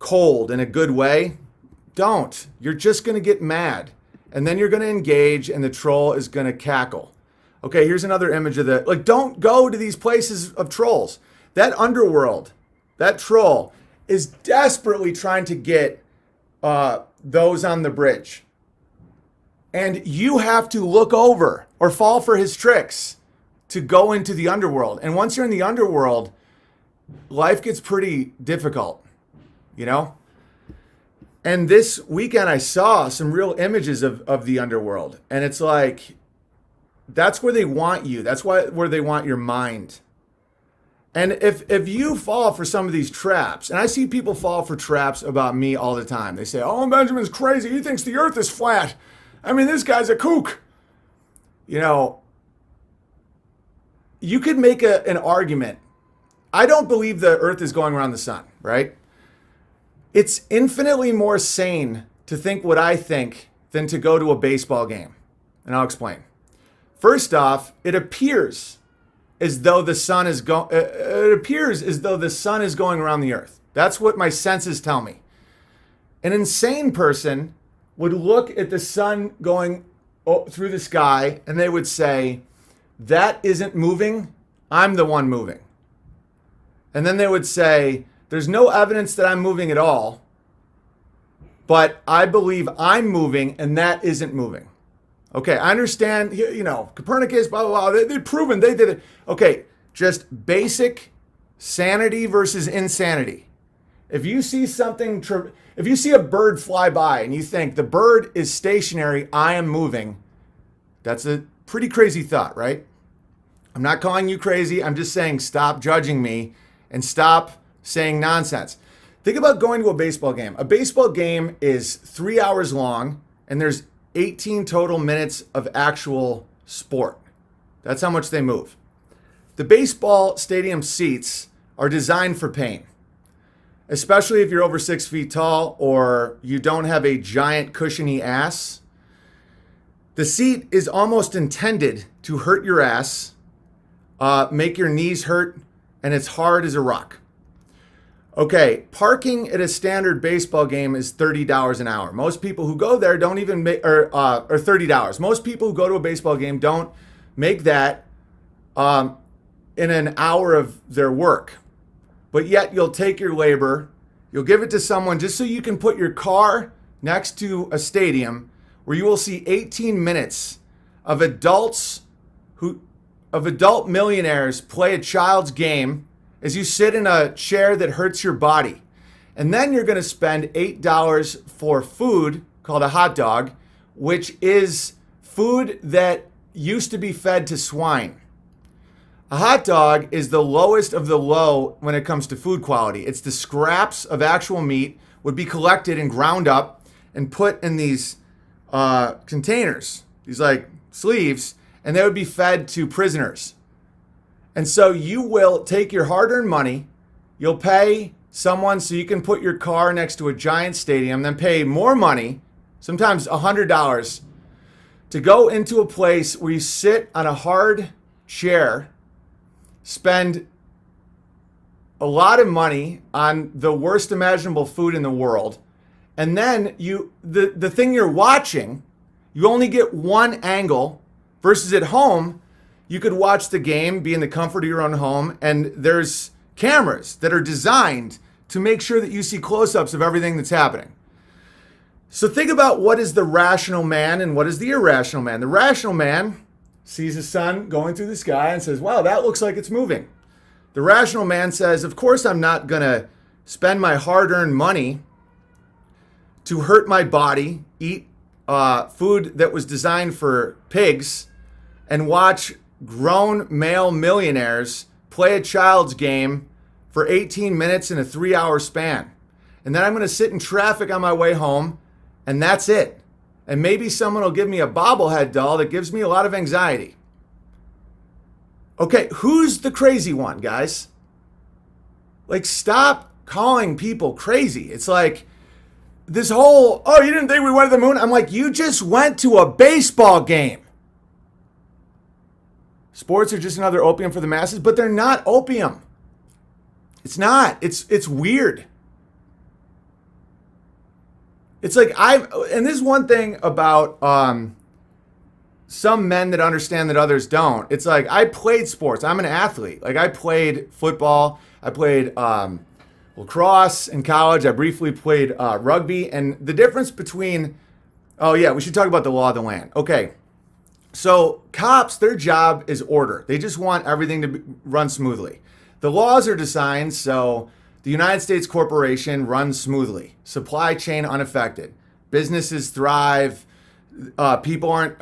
cold in a good way, don't. You're just going to get mad. And then you're going to engage and the troll is going to cackle. Okay, here's another image of the, like, don't go to these places of trolls. That underworld, that troll is desperately trying to get those on the bridge. And you have to look over or fall for his tricks to go into the underworld. And once you're in the underworld, life gets pretty difficult, you know? And this weekend I saw some real images of the underworld. And it's like, that's where they want you. That's where they want your mind. And if you fall for some of these traps, and I see people fall for traps about me all the time. They say, oh, Benjamin's crazy. He thinks the earth is flat. I mean, this guy's a kook. You know, you could make an argument. I don't believe the earth is going around the sun, right? It's infinitely more sane to think what I think than to go to a baseball game. And I'll explain. First off, it appears as though the sun is going around the earth. That's what my senses tell me. An insane person would look at the sun going through the sky and they would say, that isn't moving, I'm the one moving. And then they would say, there's no evidence that I'm moving at all, but I believe I'm moving and that isn't moving. Okay, I understand, you know, Copernicus, blah, blah, blah, they've proven they did it. Okay, just basic sanity versus insanity. If you see something, if you see a bird fly by and you think the bird is stationary, I am moving, that's a pretty crazy thought, right? I'm not calling you crazy. I'm just saying stop judging me and stop saying nonsense. Think about going to a baseball game. A baseball game is 3 hours long and there's 18 total minutes of actual sport. That's how much they move. The baseball stadium seats are designed for pain, especially if you're over 6 feet tall or you don't have a giant cushiony ass. The seat is almost intended to hurt your ass, make your knees hurt, and it's hard as a rock. Okay, parking at a standard baseball game is $30 an hour. Most people who go there don't even make, or $30. Most people who go to a baseball game don't make that in an hour of their work. But yet you'll take your labor, you'll give it to someone just so you can put your car next to a stadium where you will see 18 minutes of adult millionaires play a child's game as you sit in a chair that hurts your body. And then you're going to spend $8 for food called a hot dog, which is food that used to be fed to swine. A hot dog is the lowest of the low when it comes to food quality. It's the scraps of actual meat would be collected and ground up and put in these containers, these like sleeves, and they would be fed to prisoners. And so you will take your hard-earned money, you'll pay someone so you can put your car next to a giant stadium, then pay more money, sometimes $100, to go into a place where you sit on a hard chair, spend a lot of money on the worst imaginable food in the world, and then the thing you're watching, you only get one angle, versus at home, you could watch the game, be in the comfort of your own home, and there's cameras that are designed to make sure that you see close-ups of everything that's happening. So think about what is the rational man and what is the irrational man. The rational man sees the sun going through the sky and says, wow, that looks like it's moving. The rational man says, of course I'm not going to spend my hard-earned money to hurt my body, eat food that was designed for pigs, and watch grown male millionaires play a child's game for 18 minutes in a 3-hour span. And then I'm going to sit in traffic on my way home, and that's it. And maybe someone will give me a bobblehead doll that gives me a lot of anxiety. Okay, who's the crazy one, guys? Like, stop calling people crazy. It's like this whole, oh, you didn't think we went to the moon? I'm like, you just went to a baseball game. Sports are just another opium for the masses, but they're not opium. It's not. It's weird. It's like and this is one thing about some men that understand that others don't. It's like I played sports. I'm an athlete. Like I played football. I played lacrosse in college. I briefly played rugby. And the difference between, oh yeah, we should talk about the law of the land. Okay. So cops, their job is order. They just want everything to run smoothly. The laws are designed so the United States corporation runs smoothly. Supply chain unaffected. Businesses thrive. People aren't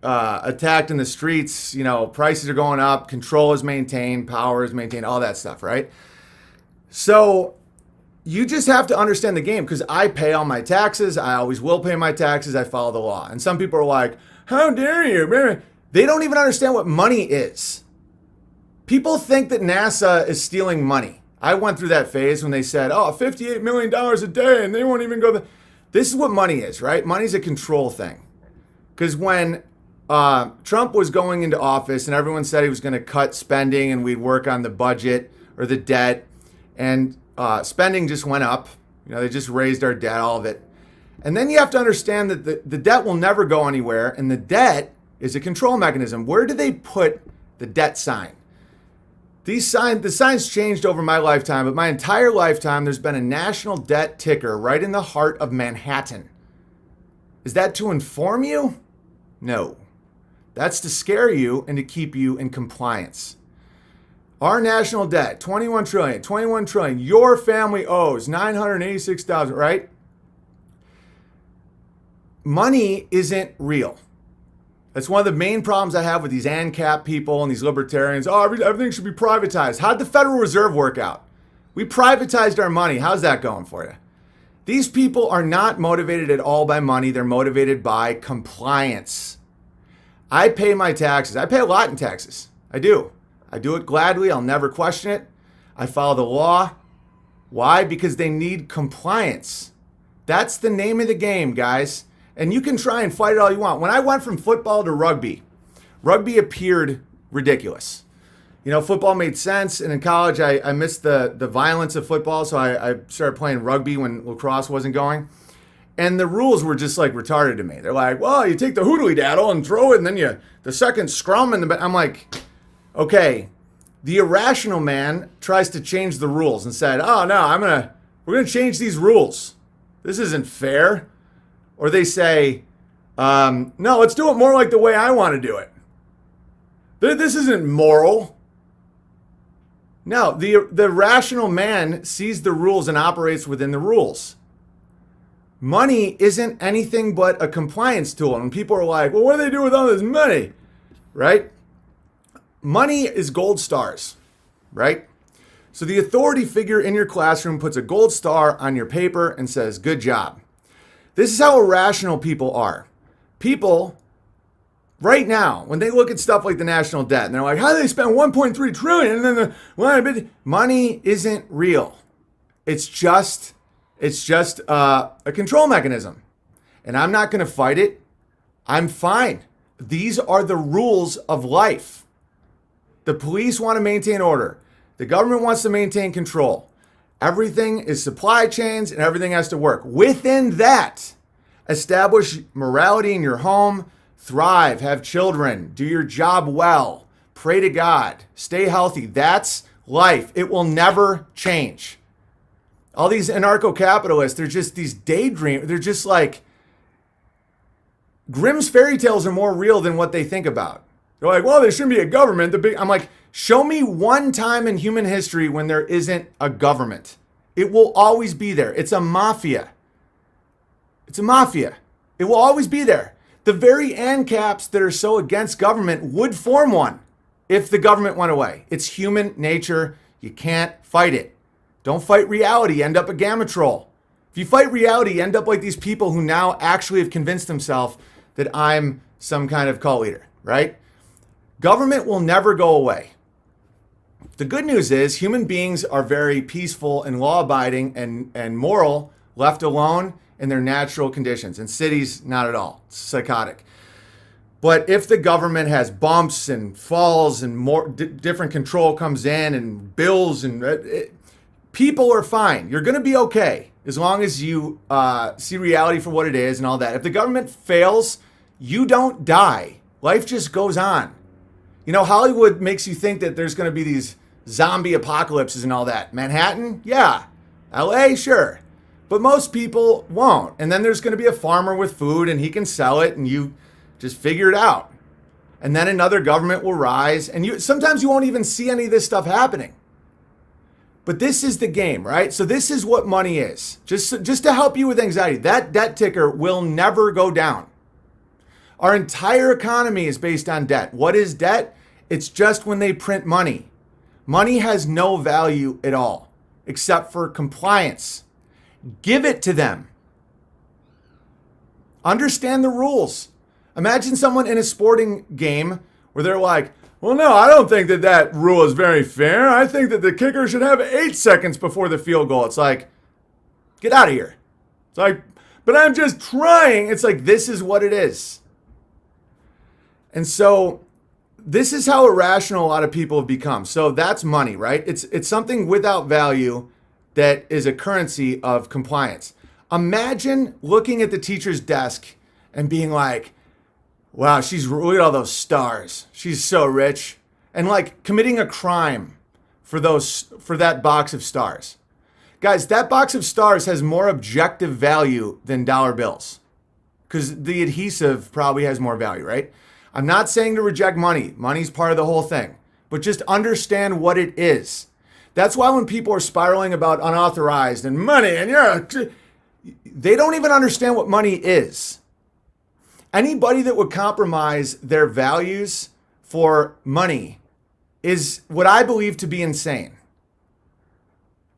attacked in the streets. You know, prices are going up. Control is maintained. Power is maintained. All that stuff, right? So you just have to understand the game because I pay all my taxes. I always will pay my taxes. I follow the law. And some people are like, how dare you? They don't even understand what money is. People think that NASA is stealing money. I went through that phase when they said, oh, $58 million a day, and they won't even go. This is what money is, right? Money's a control thing. Because when Trump was going into office and everyone said he was going to cut spending and we'd work on the budget or the debt, and spending just went up. You know, they just raised our debt, all of it. And then you have to understand that the debt will never go anywhere, and the debt is a control mechanism. Where do they put the debt sign? The signs changed over my lifetime, but my entire lifetime, there's been a national debt ticker right in the heart of Manhattan. Is that to inform you? No. That's to scare you and to keep you in compliance. Our national debt, 21 trillion. Your family owes 986,000, right? Money isn't real. That's one of the main problems I have with these ANCAP people and these libertarians. Oh, everything should be privatized. How'd the Federal Reserve work out? We privatized our money. How's that going for you? These people are not motivated at all by money. They're motivated by compliance. I pay my taxes. I pay a lot in taxes. I do. I do it gladly. I'll never question it. I follow the law. Why? Because they need compliance. That's the name of the game, guys. And you can try and fight it all you want. When I went from football to rugby appeared ridiculous. You know, football made sense. And in college, I missed the violence of football. So I started playing rugby when lacrosse wasn't going. And the rules were just like retarded to me. They're like, well, you take the hoodly daddle and throw it. And then the second scrum. I'm like, okay, the irrational man tries to change the rules and said, oh no, we're going to change these rules. This isn't fair. Or they say, no, let's do it more like the way I want to do it. This isn't moral. No, the rational man sees the rules and operates within the rules. Money isn't anything but a compliance tool. And people are like, well, what do they do with all this money? Right? Money is gold stars, right? So the authority figure in your classroom puts a gold star on your paper and says, good job. This is how irrational people are. People, right now, when they look at stuff like the national debt, and they're like, how do they spend 1.3 trillion? And then money isn't real. It's just a control mechanism. And I'm not going to fight it. I'm fine. These are the rules of life. The police want to maintain order. The government wants to maintain control. Everything is supply chains and everything has to work. Within that, establish morality in your home, thrive, have children, do your job well, pray to God, stay healthy. That's life. It will never change. All these anarcho-capitalists, they're just these daydream. They're just like, Grimm's fairy tales are more real than what they think about. They're like, well, there shouldn't be a government. I'm like, show me one time in human history when there isn't a government. It will always be there. It's a mafia. It's a mafia. It will always be there. The very ANCAPs that are so against government would form one if the government went away. It's human nature. You can't fight it. Don't fight reality. End up a gamma troll. If you fight reality, end up like these people who now actually have convinced themselves that I'm some kind of cult leader, right? Government will never go away. The good news is human beings are very peaceful and law-abiding and moral, left alone in their natural conditions. And cities, not at all. It's psychotic. But if the government has bumps and falls and more different control comes in and bills and people are fine. You're going to be okay. as long as you see reality for what it is and all that. If the government fails, you don't die. Life just goes on. You know, Hollywood makes you think that there's going to be these zombie apocalypses and all that. Manhattan? Yeah. LA? Sure. But most people won't. And then there's going to be a farmer with food and he can sell it and you just figure it out. And then another government will rise and sometimes you won't even see any of this stuff happening. But this is the game, right? So this is what money is. Just to help you with anxiety, that debt ticker will never go down. Our entire economy is based on debt. What is debt? It's just when they print money. Money has no value at all, except for compliance. Give it to them. Understand the rules. Imagine someone in a sporting game where they're like, well, no, I don't think that rule is very fair. I think that the kicker should have 8 seconds before the field goal. It's like, get out of here. It's like, but I'm just trying. It's like, this is what it is. And so this is how irrational a lot of people have become. So that's money, right? It's something without value that is a currency of compliance. Imagine looking at the teacher's desk and being like, wow, look at all those stars. She's so rich. And like committing a crime for that box of stars. Guys, that box of stars has more objective value than dollar bills because the adhesive probably has more value, right? I'm not saying to reject money. Money's part of the whole thing, but just understand what it is. That's why when people are spiraling about unauthorized and money and they don't even understand what money is. Anybody that would compromise their values for money is what I believe to be insane.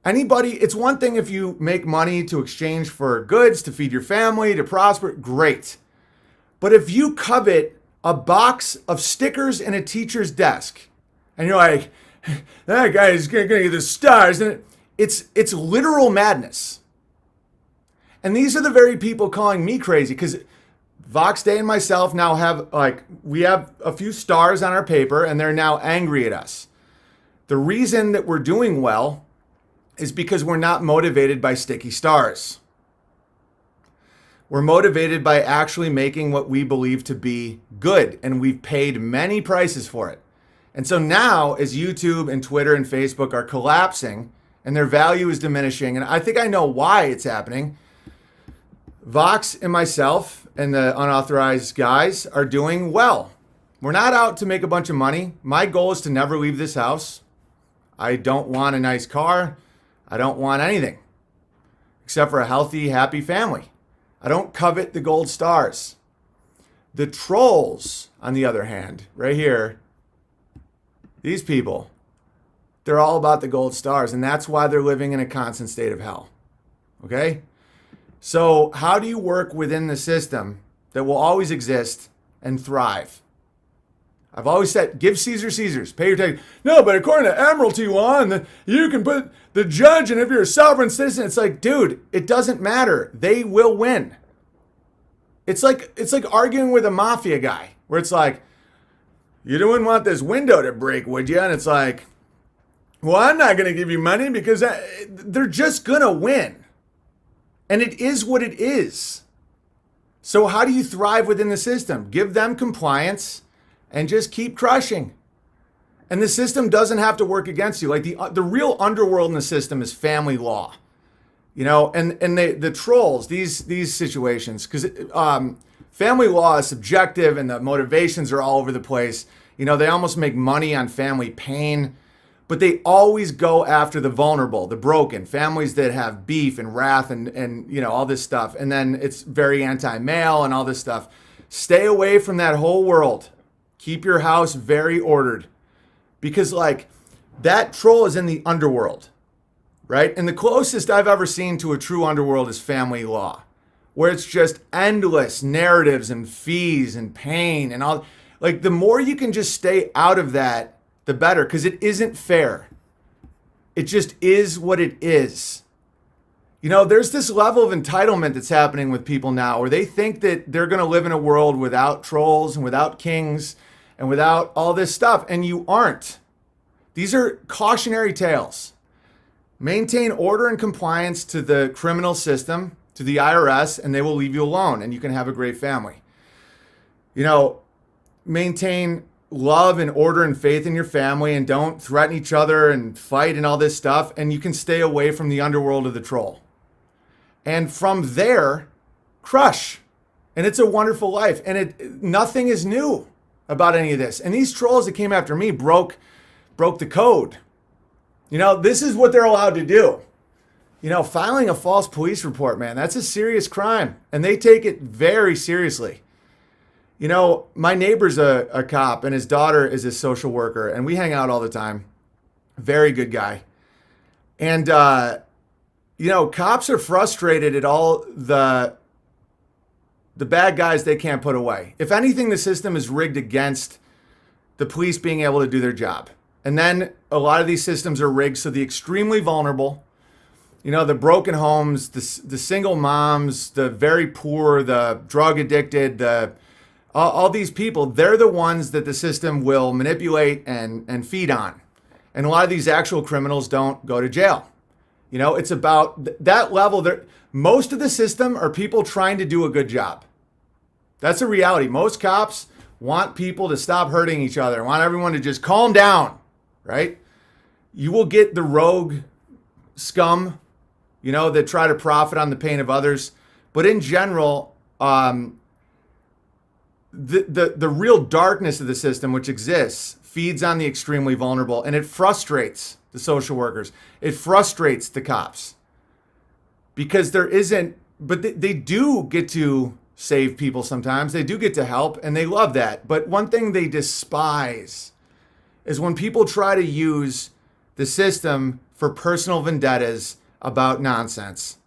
It's one thing if you make money to exchange for goods, to feed your family, to prosper, great. But if you covet a box of stickers in a teacher's desk, and you're like, that guy is gonna get the stars, and it's literal madness. And these are the very people calling me crazy, because Vox Day and myself now we have a few stars on our paper, and they're now angry at us. The reason that we're doing well is because we're not motivated by sticky stars. We're motivated by actually making what we believe to be good, and we've paid many prices for it. And so now, as YouTube and Twitter and Facebook are collapsing and their value is diminishing, and I think I know why it's happening, Vox and myself and the unauthorized guys are doing well. We're not out to make a bunch of money. My goal is to never leave this house. I don't want a nice car. I don't want anything except for a healthy, happy family. I don't covet the gold stars. The trolls, on the other hand, right here, these people, they're all about the gold stars, and that's why they're living in a constant state of hell. Okay? So how do you work within the system that will always exist and thrive? I've always said, give Caesar Caesar's, pay your tax. No, but according to Admiralty law, you can put the judge, and if you're a sovereign citizen, it's like, dude, it doesn't matter. They will win. It's like arguing with a mafia guy, where it's like, you wouldn't want this window to break, would you? And it's like, well, I'm not going to give you money because they're just going to win. And it is what it is. So how do you thrive within the system? Give them compliance and just keep crushing. And the system doesn't have to work against you. Like the real underworld in the system is family law. You know, and the trolls, these situations, because family law is subjective and the motivations are all over the place. You know, they almost make money on family pain, but they always go after the vulnerable, the broken, families that have beef and wrath and you know, all this stuff. And then it's very anti-male and all this stuff. Stay away from that whole world. Keep your house very ordered, because like that troll is in the underworld, right? And the closest I've ever seen to a true underworld is family law, where it's just endless narratives and fees and pain and all. Like the more you can just stay out of that, the better, because it isn't fair. It just is what it is. You know, there's this level of entitlement that's happening with people now where they think that they're going to live in a world without trolls and without kings and without all this stuff. And you aren't. These are cautionary tales. Maintain order and compliance to the criminal system, to the IRS, and they will leave you alone and you can have a great family. You know, maintain love and order and faith in your family and don't threaten each other and fight and all this stuff. And you can stay away from the underworld of the troll. And from there, crush. And it's a wonderful life. And nothing is new about any of this. And these trolls that came after me broke the code. You know, this is what they're allowed to do. You know, filing a false police report, man, that's a serious crime. And they take it very seriously. You know, my neighbor's a cop and his daughter is a social worker. And we hang out all the time. Very good guy. And, you know, cops are frustrated at all the bad guys they can't put away. If anything, the system is rigged against the police being able to do their job. And then a lot of these systems are rigged so the extremely vulnerable, you know, the broken homes, the single moms, the very poor, the drug addicted, all these people, they're the ones that the system will manipulate and feed on. And a lot of these actual criminals don't go to jail. You know, it's about that level. Most of the system are people trying to do a good job. That's a reality. Most cops want people to stop hurting each other, want everyone to just calm down, right? You will get the rogue scum, you know, that try to profit on the pain of others. But in general, the real darkness of the system, which exists, feeds on the extremely vulnerable, and it frustrates the social workers. It frustrates the cops because there isn't, but they do get to save people sometimes. They do get to help, and they love that. But one thing they despise is when people try to use the system for personal vendettas about nonsense.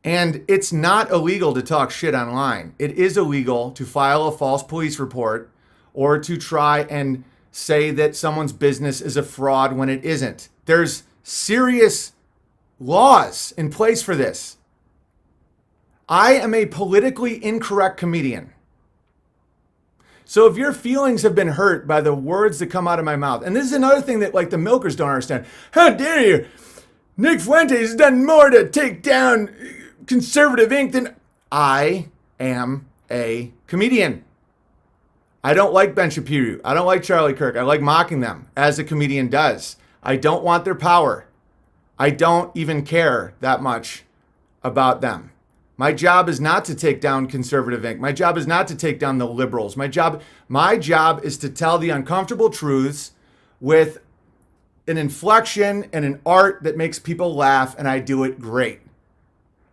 And it's not illegal to talk shit online. It is illegal to file a false police report or to try and say that someone's business is a fraud when it isn't. There's serious laws in place for this. I am a politically incorrect comedian. So if your feelings have been hurt by the words that come out of my mouth, and this is another thing that like the milkers don't understand. How dare you? Nick Fuentes has done more to take down conservative ink than I am a comedian. I don't like Ben Shapiro. I don't like Charlie Kirk. I like mocking them as a comedian does. I don't want their power. I don't even care that much about them. My job is not to take down conservative ink. My job is not to take down the liberals. My job is to tell the uncomfortable truths with an inflection and an art that makes people laugh, and I do it great.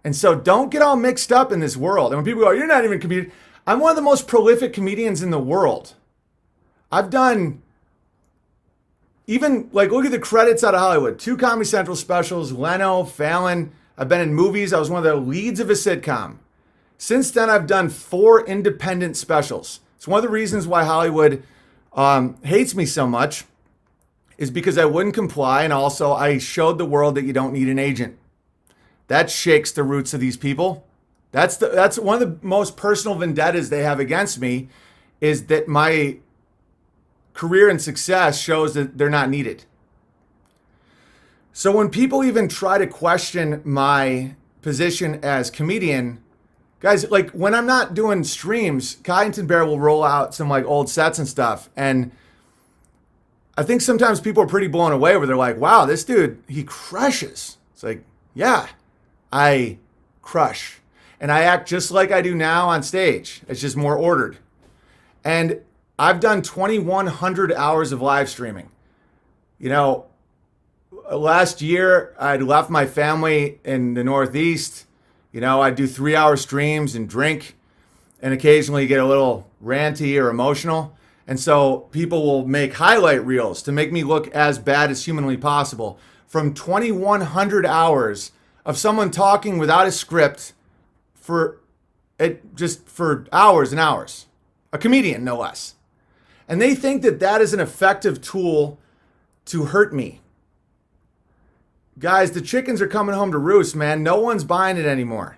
And so don't get all mixed up in this world. And when people go, you're not even a comedian. I'm one of the most prolific comedians in the world. I've done, even like, look at the credits out of Hollywood. 2 Comedy Central specials, Leno, Fallon. I've been in movies. I was one of the leads of a sitcom. Since then, I've done 4 independent specials. It's one of the reasons why Hollywood hates me so much is because I wouldn't comply. And also I showed the world that you don't need an agent. That shakes the roots of these people. That's one of the most personal vendettas they have against me, is that my career and success shows that they're not needed. So when people even try to question my position as comedian, guys, like when I'm not doing streams, Kyington Bear will roll out some like old sets and stuff. And I think sometimes people are pretty blown away where they're like, wow, this dude, he crushes. It's like, yeah, I crush. And I act just like I do now on stage. It's just more ordered. And I've done 2,100 hours of live streaming. You know, last year I'd left my family in the Northeast. You know, I'd do 3-hour streams and drink and occasionally get a little ranty or emotional. And so people will make highlight reels to make me look as bad as humanly possible. From 2,100 hours of someone talking without a script for hours and hours. A comedian, no less. And they think that that is an effective tool to hurt me. Guys, the chickens are coming home to roost, man. No one's buying it anymore.